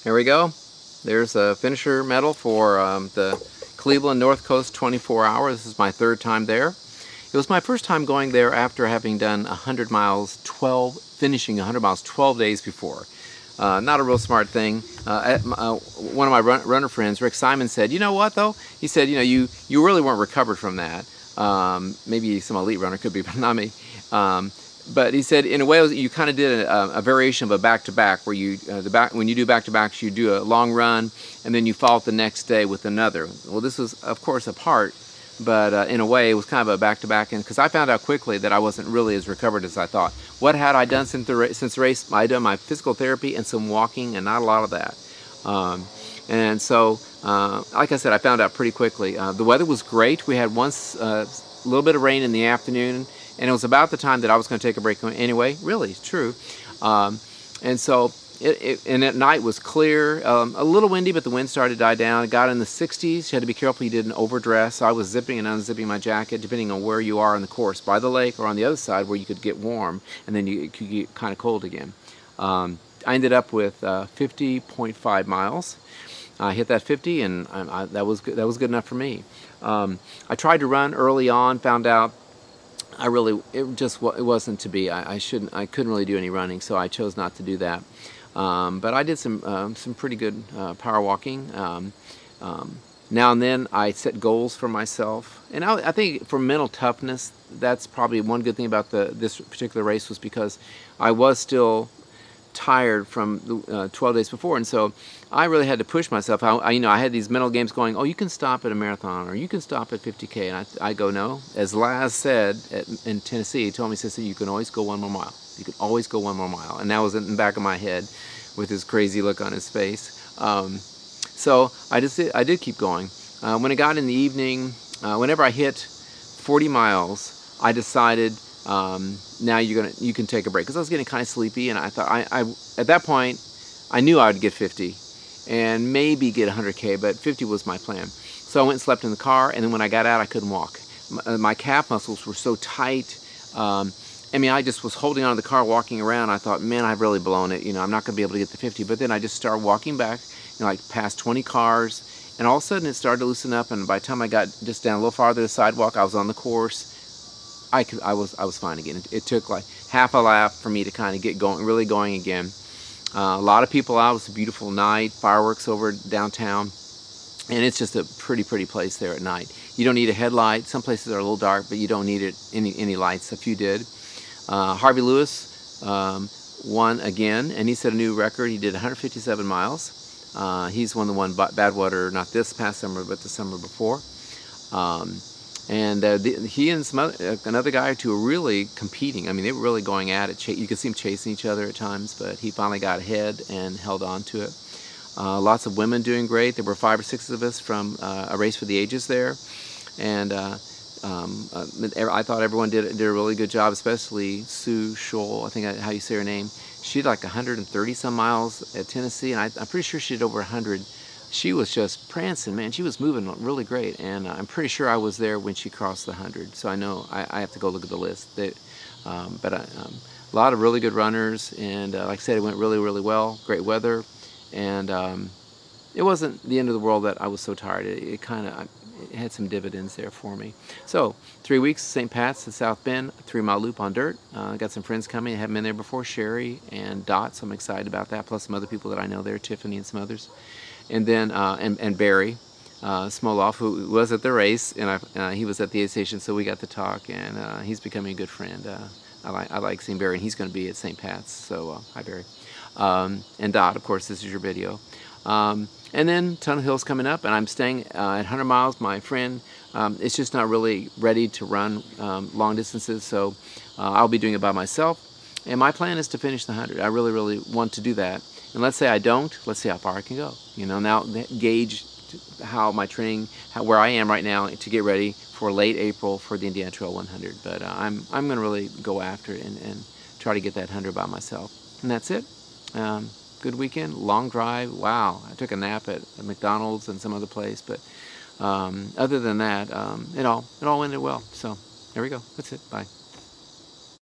Here we go. There's a finisher medal for the Cleveland North Coast 24 Hour. This is my third time there. It was my first time going there after having done 100 miles, finishing 100 miles 12 days before. Not a real smart thing. One of my runner friends, Rick Simon, said, "You know what though?" He said, you really weren't recovered from that. Maybe some elite runner could be, but not me. But he said, in a way, you kind of did a variation of a back-to-back, where when you do back-to-backs, you do a long run, and then you follow it the next day with another. Well, this was, of course, a part, but in a way, it was kind of a back-to-back, and because I found out quickly that I wasn't really as recovered as I thought. What had I done since the race? I had done my physical therapy and some walking, and not a lot of that. And so, like I said, I found out pretty quickly. The weather was great. We had a little bit of rain in the afternoon, and it was about the time that I was going to take a break anyway. Really, it's true. And so, and at night was clear, a little windy, but the wind started to die down. It got in the 60s. You had to be careful you didn't overdress. So I was zipping and unzipping my jacket, depending on where you are on the course, by the lake or on the other side where you could get warm, and then you could get kind of cold again. I ended up with 50.5 miles. I hit that 50, and that was good enough for me. I tried to run early on, found out it wasn't to be. I couldn't really do any running, so I chose not to do that. But I did some pretty good power walking. Now and then I set goals for myself, and I think for mental toughness, that's probably one good thing about this particular race, was because I was still tired from the 12 days before, and so I really had to push myself. I had these mental games going, oh, you can stop at a marathon, or you can stop at 50K, and I go, no. As Laz said in Tennessee, he told me, "Sister, you can always go one more mile. You can always go one more mile." And that was in the back of my head with his crazy look on his face. So I did keep going. When it got in the evening, whenever I hit 40 miles, I decided, now you can take a break, because I was getting kind of sleepy, and I thought at that point I knew I would get 50 and maybe get 100K, but 50 was my plan. So I went and slept in the car, and then when I got out, I couldn't walk. My calf muscles were so tight. I just was holding on to the car, walking around. I thought, man, I've really blown it. I'm not going to be able to get the 50. But then I just started walking back, like past 20 cars, and all of a sudden it started to loosen up. And by the time I got just down a little farther to the sidewalk, I was on the course. I was fine again. It took like half a lap for me to kind of get going, really going again. A lot of people out. It was a beautiful night. Fireworks over downtown, and it's just a pretty place there at night. You don't need a headlight. Some places are a little dark, but you don't need any lights. A few did. Harvey Lewis won again, and he set a new record. He did 157 miles. He's won Badwater, not this past summer, but the summer before. He and another guy or two were really competing. They were really going at it. You could see them chasing each other at times, but he finally got ahead and held on to it. Lots of women doing great. There were 5 or 6 of us from a race for the ages there, and I thought everyone did a really good job, especially Sue Scholl, I think how you say her name. She did like 130 some miles at Tennessee, and I'm pretty sure she did over 100. She was just prancing, man. She was moving really great, and I'm pretty sure I was there when she crossed the 100. So I know I have to go look at the list. But a lot of really good runners, and like I said, it went really well. Great weather, and it wasn't the end of the world that I was so tired. It had some dividends there for me. So 3 weeks, St. Pat's at South Bend, 3-mile loop on dirt. I got some friends coming. I haven't been there before, Sherry and Dot, so I'm excited about that, plus some other people that I know there, Tiffany and some others. And then and Barry Smoloff, who was at the race, and he was at the aid station, so we got to talk, and he's becoming a good friend. I like seeing Barry, and he's going to be at St. Pat's, so hi Barry. And Dot, of course, this is your video. And then Tunnel Hill's coming up, and I'm staying at 100 miles. My friend is just not really ready to run long distances, so I'll be doing it by myself. And my plan is to finish the 100. I really want to do that. And let's say I don't, let's see how far I can go. Now gauge how my training, where I am right now to get ready for late April for the Indiana Trail 100. But I'm going to really go after it and try to get that 100 by myself. And that's it. Good weekend, long drive. Wow, I took a nap at McDonald's and some other place, but other than that, it all ended well. So there we go. That's it. Bye.